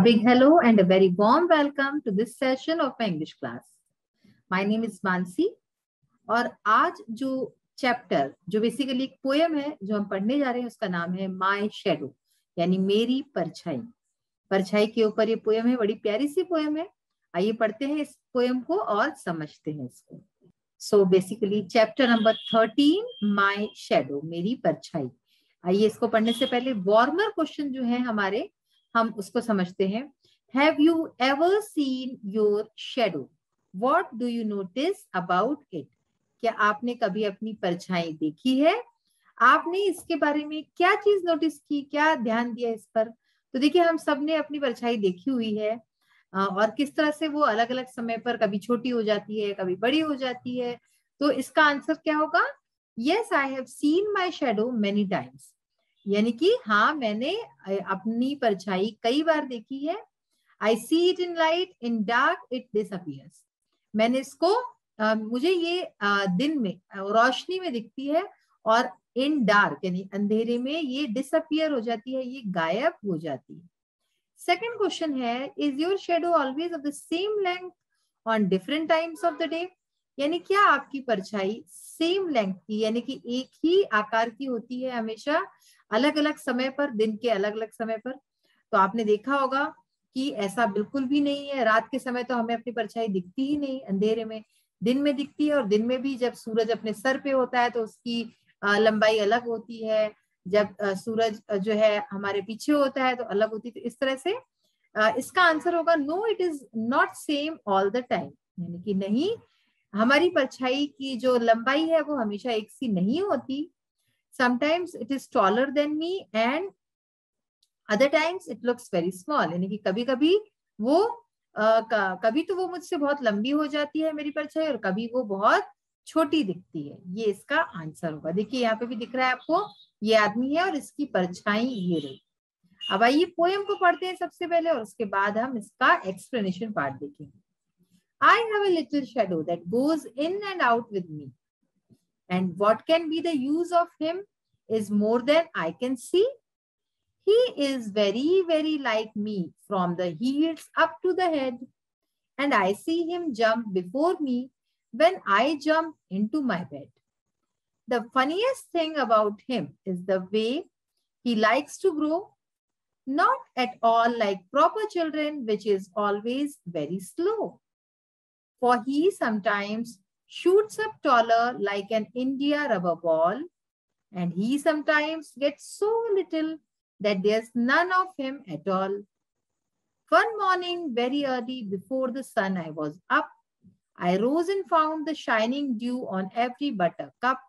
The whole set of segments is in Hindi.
A big hello and a very warm welcome to this session of my English class. My name is Mansi और आज जो चैप्टर जो बेसिकली एक पोएम है जो हम पढ़ने जा रहे हैं उसका नाम है माय शैडो यानी मेरी परछाई। परछाई के ऊपर ये पोएम है, बड़ी प्यारी सी पोएम है। आइए पढ़ते हैं इस पोएम को और समझते हैं इसको। So basically chapter number 13 my shadow मेरी परछाई। आइए इसको पढ़ने से पहले वार्मर क्वेश्चन जो है हमारे, हम उसको समझते हैं। Have you ever seen your shadow? What do you notice about it? क्या आपने कभी अपनी परछाई देखी है? आपने इसके बारे में क्या चीज नोटिस की, क्या ध्यान दिया इस पर? तो देखिए हम सब ने अपनी परछाई देखी हुई है और किस तरह से वो अलग अलग समय पर कभी छोटी हो जाती है, कभी बड़ी हो जाती है। तो इसका आंसर क्या होगा? Yes, I have seen my shadow many times. यानी कि हाँ, मैंने अपनी परछाई कई बार देखी है। I see it in light, in dark it disappears. मैंने इसको मुझे ये दिन में रोशनी में दिखती है और इन डार्क यानी अंधेरे में ये डिसअपियर हो जाती है, ये गायब हो जाती है। सेकंड क्वेश्चन है, is your shadow always of the same length on different times of the day? यानी क्या आपकी परछाई सेम लेंथ की यानी कि एक ही आकार की होती है हमेशा अलग अलग समय पर, दिन के अलग अलग समय पर? तो आपने देखा होगा कि ऐसा बिल्कुल भी नहीं है। रात के समय तो हमें अपनी परछाई दिखती ही नहीं, अंधेरे में। दिन में दिखती है और दिन में भी जब सूरज अपने सर पे होता है तो उसकी लंबाई अलग होती है। जब सूरज जो है हमारे पीछे होता है तो अलग होती है। तो इस तरह से इसका आंसर होगा no, it is not same all the time. यानी कि नहीं, हमारी परछाई की जो लंबाई है वो हमेशा एक सी नहीं होती। Sometimes it is taller than me and other times it looks very small. यानी कि कभी कभी वो कभी तो वो मुझसे बहुत लंबी हो जाती है मेरी परछाई और कभी वो बहुत छोटी दिखती है। ये इसका आंसर होगा। देखिए यहाँ पे भी दिख रहा है आपको, ये आदमी है और इसकी परछाई ये रही। अब आइए पोएम को पढ़ते हैं सबसे पहले और उसके बाद हम इसका एक्सप्लेनेशन पार्ट देखेंगे। I have a little shadow that goes in and out with me, and what can be the use of him is more than I can see. He is very, very like me from the heels up to the head, and I see him jump before me when I jump into my bed. The funniest thing about him is the way he likes to grow, not at all like proper children, which is always very slow. For he sometimes shoots up taller like an India rubber ball, and he sometimes gets so little that there's none of him at all. One morning, very early before the sun I was up, I rose and found the shining dew on every buttercup.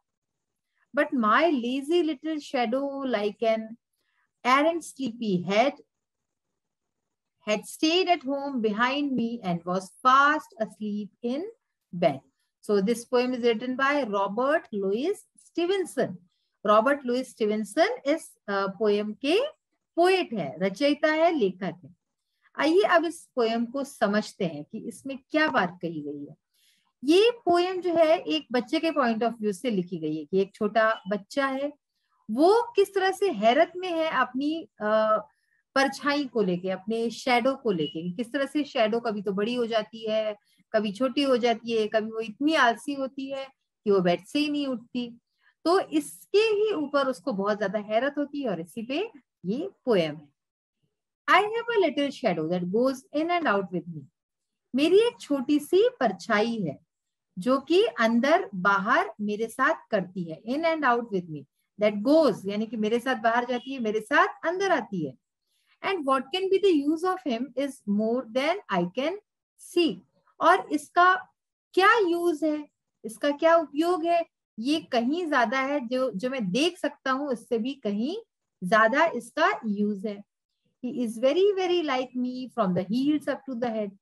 But my lazy little shadow, like an errant sleepy head, had stayed at home behind me and was fast asleep in bed. So this poem is written by Robert Louis Stevenson. Robert Louis Stevenson इस पोएम के पोएट है, रचयिता है, लेखक है। आइए अब इस पोएम को समझते हैं कि इसमें क्या बात कही गई है। ये पोएम जो है एक बच्चे के पॉइंट ऑफ व्यू से लिखी गई है कि एक छोटा बच्चा है, वो किस तरह से हैरत में है अपनी परछाई को लेके, अपने शैडो को लेके। किस तरह से शैडो कभी तो बड़ी हो जाती है, कभी छोटी हो जाती है, कभी वो इतनी आलसी होती है कि वो बेड से ही नहीं उठती। तो इसके ही ऊपर उसको बहुत ज्यादा हैरत होती है और इसी पे ये पोएम है। I have a little shadow that goes in and out with me. मेरी एक छोटी सी परछाई है जो कि अंदर बाहर मेरे साथ करती है। In and out with me, that goes यानी कि मेरे साथ बाहर जाती है, मेरे साथ अंदर आती है। And what can be the use of him is more than I can see. और इसका क्या यूज है, इसका क्या उपयोग है, ये कहीं ज्यादा है, जो मैं देख सकता हूं इससे भी कहीं ज्यादा इसका यूज है। He is very, very like me from the heels up to the head.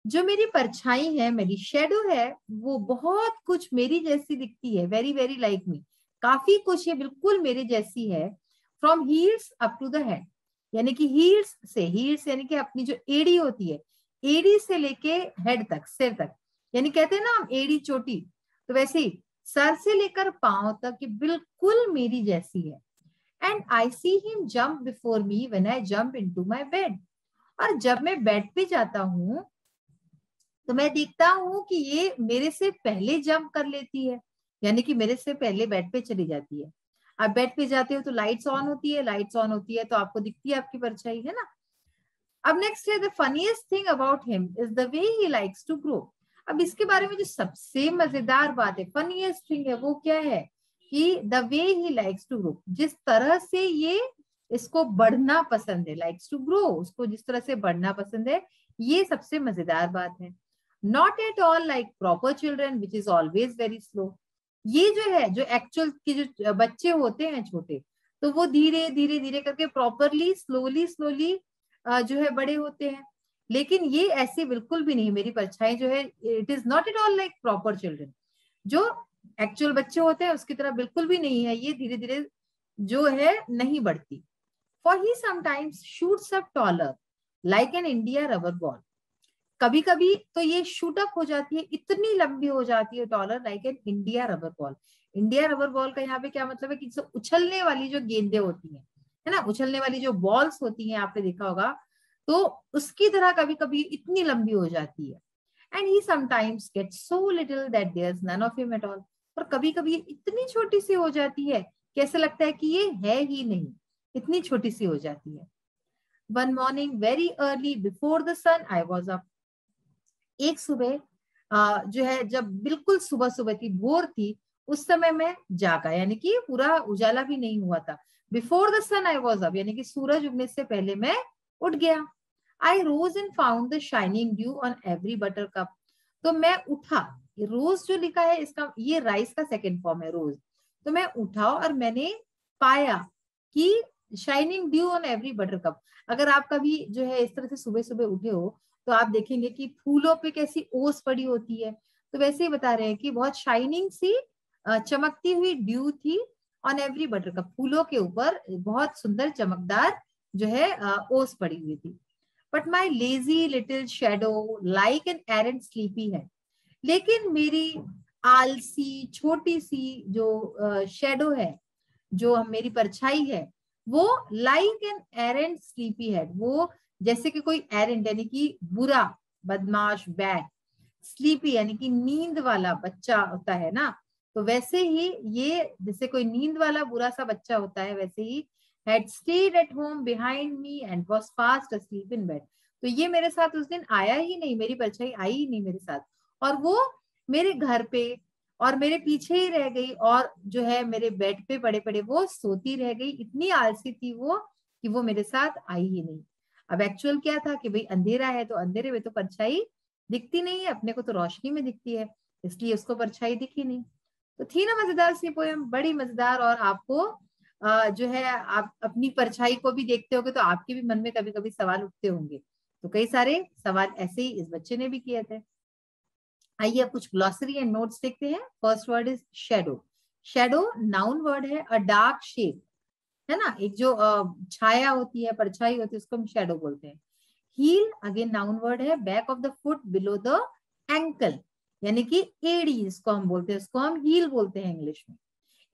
जो मेरी परछाई है, मेरी शेडो है, वो बहुत कुछ मेरी जैसी दिखती है। वेरी वेरी लाइक मी, काफी कुछ ये बिल्कुल मेरे जैसी है। From heels up to the head, यानी कि हील्स से, हील्स यानी कि अपनी जो एड़ी होती है, एड़ी से लेके हेड तक, सिर तक। यानी कहते हैं ना हम एड़ी चोटी, तो वैसे ही सर से लेकर पांव तक ये बिल्कुल मेरी जैसी है। And I see him jump before me when I jump into my bed. और जब मैं बेड पे जाता हूँ तो मैं देखता हूँ कि ये मेरे से पहले जंप कर लेती है, यानी कि मेरे से पहले बेड पे चली जाती है। अब बेड पे जाते हो तो लाइट्स ऑन होती है, लाइट्स ऑन होती है तो आपको दिखती है आपकी परछाई, है ना। अब नेक्स्ट है the funniest thing about him is the way he likes to grow. अब इसके बारे में जो सबसे मजेदार बात है, फनीएस्ट थिंग है, वो क्या है कि the way he likes to grow, जिस तरह से ये इसको बढ़ना पसंद है, लाइक्स टू ग्रो, उसको जिस तरह से बढ़ना पसंद है, ये सबसे मजेदार बात है। Not at all like proper children which is always very slow. ये जो है, जो एक्चुअल के जो बच्चे होते हैं छोटे, तो वो धीरे धीरे धीरे करके प्रॉपरली स्लोली स्लोली जो है बड़े होते हैं। लेकिन ये ऐसे बिल्कुल भी नहीं, मेरी परछाई जो है it is not at all like proper children, जो एक्चुअल बच्चे होते हैं उसकी तरह बिल्कुल भी नहीं है, ये धीरे धीरे जो है नहीं बढ़ती। For he sometimes shoots up taller like an India rubber ball. कभी कभी तो ये शूट अप हो जाती है, इतनी लंबी हो जाती है, taller like an India rubber ball. India rubber ball का यहाँ पे क्या मतलब है कि उछलने वाली जो गेंदे होती है ना, उछलने वाली जो बॉल्स होती हैं, आपने देखा होगा, तो उसकी तरह कभी कभी इतनी लंबी हो जाती है। And he sometimes gets so little that there is none of him at all. और कभी कभी इतनी छोटी सी हो जाती है कि ऐसा लगता है कि ये है ही नहीं, इतनी छोटी सी हो जाती है। One morning very early before the sun I was up. एक सुबह जो है, जब बिल्कुल सुबह सुबह थी, भोर थी, उस समय मैं जागा, यानी कि पूरा उजाला भी नहीं हुआ था। Before the sun I was up, यानी कि सूरज उगने से पहले मैं उठ गया। I rose and found the shining dew on every buttercup. तो मैं उठा, रोज जो लिखा है इसका, ये राइस का सेकेंड फॉर्म है रोज। तो मैं उठा और मैंने पाया कि shining dew on every butter cup. अगर आप कभी जो है इस तरह से सुबह सुबह उठे हो तो आप देखेंगे कि फूलों पे कैसी ओस पड़ी होती है, तो वैसे ही बता रहे हैं कि बहुत शाइनिंग सी चमकती हुई ड्यू थी ऑन एवरी बटर कप, फूलों के ऊपर बहुत सुंदर चमकदार जो है ओस पड़ी हुई थी। But my lazy little shadow like an errant sleepy है। लेकिन मेरी आलसी छोटी सी जो शेडो है, जो मेरी परछाई है, वो like an errant sleepy head, वो जैसे कि कोई एरेंट यानी कि बुरा, बदमाश, बैड, स्लीपी यानी कि नींद वाला बच्चा होता है ना, तो वैसे ही ये जैसे कोई नींद वाला बुरा सा बच्चा होता है, वैसे ही had stayed at home behind me and was fast asleep in bed। तो ये मेरे साथ उस दिन आया ही नहीं, मेरी परछाई आई ही नहीं मेरे साथ, और वो मेरे घर पे और मेरे पीछे ही रह गई, और जो है मेरे बेड पे पड़े पड़े वो सोती रह गई। इतनी आलसी थी वो कि वो मेरे साथ आई ही नहीं। अब एक्चुअल क्या था कि भाई अंधेरा है, तो अंधेरे में तो परछाई दिखती नहीं है, अपने को तो रोशनी में दिखती है, इसलिए उसको परछाई दिखी नहीं। तो थी ना मजेदार सी पोयम, बड़ी मजेदार। और आपको जो है, आप अपनी परछाई को भी देखते होंगे तो आपके भी मन में कभी कभी सवाल उठते होंगे। तो कई सारे सवाल ऐसे ही इस बच्चे ने भी किए थे। आइए अब कुछ ग्लॉसरी एंड नोट्स देखते हैं। First word is shadow. Shadow noun word है, अ डार्क शेप, है ना, एक जो छाया होती है, परछाई होती है, उसको हम शेडो बोलते हैं। हील अगेन नाउन वर्ड है, back of the foot below the ankle, यानी कि एड़ी जिसको हम बोलते हैं, उसको हम हील बोलते हैं इंग्लिश में।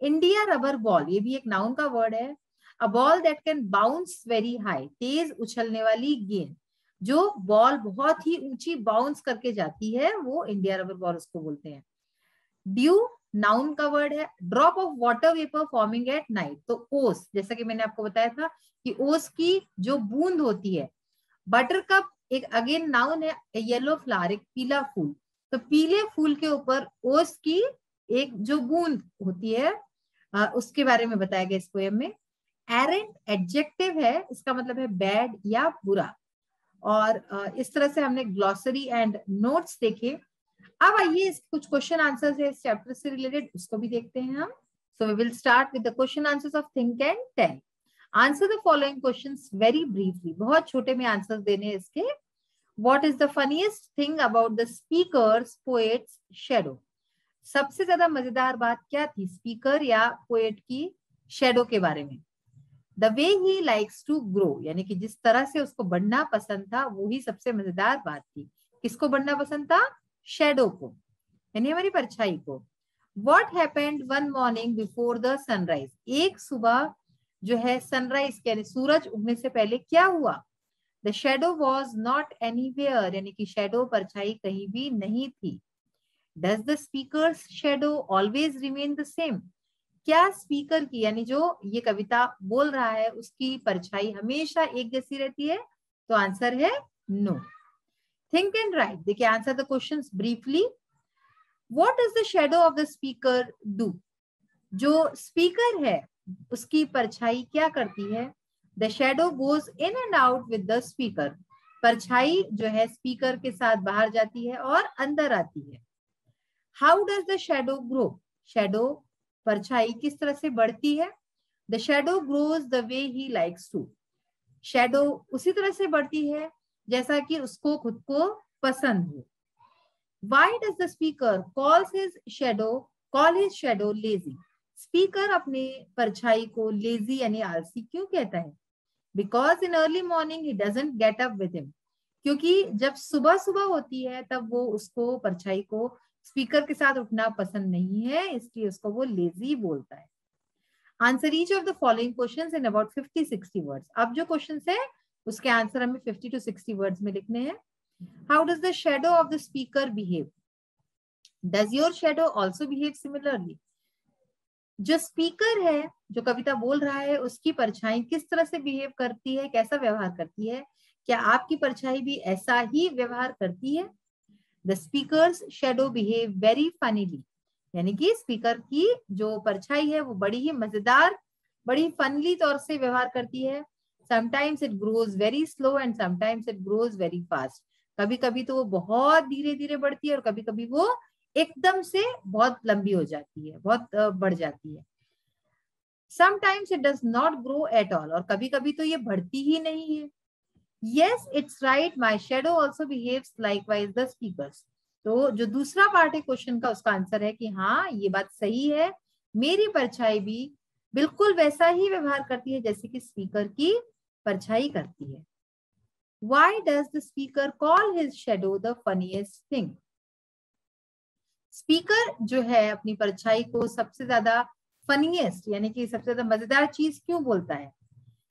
इंडिया रबर बॉल, ये भी एक नाउन का वर्ड है। A ball that can bounce very high, तेज उछलने वाली गेंद, जो बॉल बहुत ही ऊंची बाउंस करके जाती है, वो इंडिया रबर बॉल उसको बोलते हैं। ड्यू नाउन का वर्ड है, drop of water vapour forming at night, तो ओस, जैसा कि मैंने आपको बताया था कि ओस की जो बूंद होती है। बटर कप एक अगेन नाउन है, येलो फ्लावर, एक पीला फूल, तो पीले फूल के ऊपर ओस की एक जो बूंद होती है, उसके बारे में बताया गया इस पोएम में। एरेंट एडजेक्टिव है, इसका मतलब है बैड या बुरा। और इस तरह से हमने ग्लॉसरी एंड नोट्स देखे। अब आइए कुछ क्वेश्चन आंसर्स है इस चैप्टर से रिलेटेड, उसको भी देखते हैं हम। So we will start with the question answers of think and tell. Answer the following questions very briefly, बहुत छोटे में आंसर्स देने हैं इसके। What is the funniest thing about the speakers poets shadow. सबसे ज्यादा मजेदार बात क्या थी स्पीकर या पोएट की शैडो के बारे में। The way he likes to grow, यानी कि जिस तरह से उसको बढ़ना पसंद था, वो ही सबसे मजेदार बात थी। किसको बढ़ना पसंद था? शैडो को, यानी हमारी परछाई को। What happened one morning before the sunrise, एक सुबह जो है सनराइज यानी सूरज उगने से पहले क्या हुआ? The shadow was not anywhere, यानी कि शेडो परछाई कहीं भी नहीं थी। Does the speakers shadow always remain the same, क्या स्पीकर की यानी जो ये कविता बोल रहा है उसकी परछाई हमेशा एक जैसी रहती है? तो आंसर है नो। थिंक एंड राइट, देखिए answer the questions briefly. What does the shadow of the speaker do, जो स्पीकर है उसकी परछाई क्या करती है? The shadow goes in and out with the speaker, परछाई जो है स्पीकर के साथ बाहर जाती है और अंदर आती है। How does the shadow grow, shadow परछाई किस तरह से बढ़ती है? The shadow grows the way he likes to, shadow उसी तरह से बढ़ती है जैसा कि उसको खुद को पसंद हो। Why does the speaker call his shadow lazy, speaker अपने परछाई को लेजी यानी आलसी क्यों कहता है? Because in early morning he doesn't get up with him, क्योंकि जब सुबह सुबह होती है तब वो उसको परछाई को स्पीकर के साथ उठना पसंद नहीं है, इसलिए उसको वो लेजी बोलता है। Answer each of the following questions in about 50-60 words. अब जो क्वेश्चंस है उसके आंसर हमें 50 to 60 वर्ड्स में लिखने हैं। How does the shadow of the speaker behave? Does your shadow also behave similarly? जो स्पीकर है जो कविता बोल रहा है उसकी परछाई किस तरह से बिहेव करती है, कैसा व्यवहार करती है? क्या आपकी परछाई भी ऐसा ही व्यवहार करती है? The speakers shadow behave very funnily, यानी कि स्पीकर की जो परछाई है वो बड़ी ही मजेदार, बड़ी फनली तौर से व्यवहार करती है। Sometimes it grows very slow and sometimes it grows very fast, कभी कभी तो वो बहुत धीरे धीरे बढ़ती है और कभी कभी वो एकदम से बहुत लंबी हो जाती है, बहुत बढ़ जाती है। Sometimes it does not grow at all, और कभी कभी तो ये बढ़ती ही नहीं है। Yes, it's right. My shadow also behaves likewise the speakers. तो जो दूसरा पार्ट है क्वेश्चन का उसका आंसर है कि हाँ ये बात सही है, मेरी परछाई भी बिल्कुल वैसा ही व्यवहार करती है जैसे कि स्पीकर की परछाई करती है। Why does the speaker call his shadow the funniest thing? Speaker जो है अपनी परछाई को सबसे ज्यादा फनीएस्ट यानी कि सबसे ज्यादा मजेदार चीज क्यों बोलता है?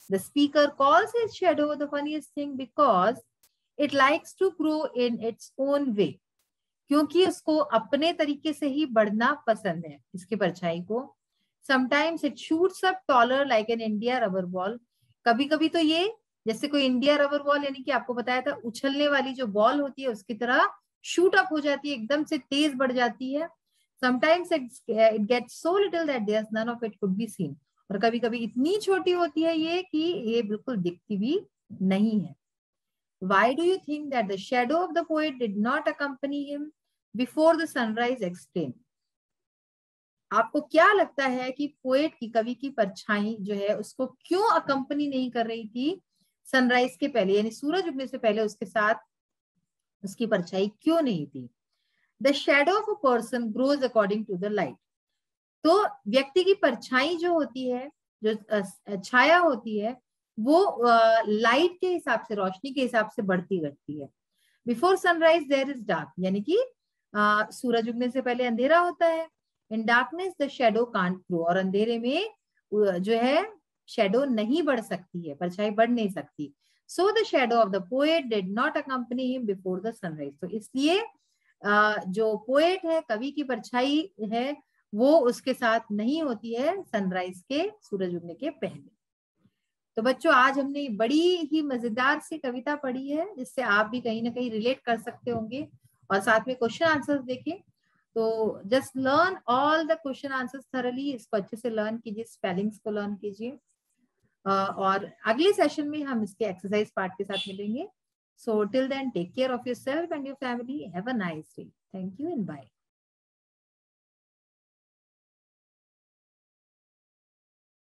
The speaker calls his shadow the funniest thing because it likes to grow in its own way. क्योंकि उसको अपने तरीके से ही बढ़ना पसंद है इसकी परछाई को। Sometimes it shoots up taller like an India rubber ball. कभी कभी तो ये जैसे कोई इंडिया रबर बॉल यानी कि आपको बताया था उछलने वाली जो बॉल होती है उसकी तरह शूट अप हो जाती है, एकदम से तेज बढ़ जाती है। Sometimes it gets so little that there's none of it could be seen. और कभी कभी इतनी छोटी होती है ये कि ये बिल्कुल दिखती भी नहीं है। Why do you think that the shadow of the poet did not accompany him before the sunrise? Explain. आपको क्या लगता है कि पोएट की कवि की परछाई जो है उसको क्यों अकंपनी नहीं कर रही थी सनराइज के पहले, यानी सूरज उगने से पहले उसके साथ उसकी परछाई क्यों नहीं थी? The shadow of a person grows according to the light. तो व्यक्ति की परछाई जो होती है, जो छाया होती है, वो लाइट के हिसाब से, रोशनी के हिसाब से बढ़ती घटती है। Before sunrise there is dark, यानी कि सूरज उगने से पहले अंधेरा होता है। In darkness the shadow can't grow, और अंधेरे में जो है शेडो नहीं बढ़ सकती है, परछाई बढ़ नहीं सकती। So the shadow of the poet did not accompany him before the sunrise. तो इसलिए जो पोएट है, कवि की परछाई है, वो उसके साथ नहीं होती है सनराइज के, सूरज उगने के पहले। तो बच्चों आज हमने बड़ी ही मजेदार सी कविता पढ़ी है जिससे आप भी कहीं ना कहीं रिलेट कर सकते होंगे, और साथ में क्वेश्चन आंसर्स देखें। तो just learn all the question answers thoroughly, इसको अच्छे से लर्न कीजिए, स्पेलिंग्स को लर्न कीजिए, और अगले सेशन में हम इसके एक्सरसाइज पार्ट के साथ मिलेंगे। So till then take care of yourself and your family, have a nice day, thank you and bye.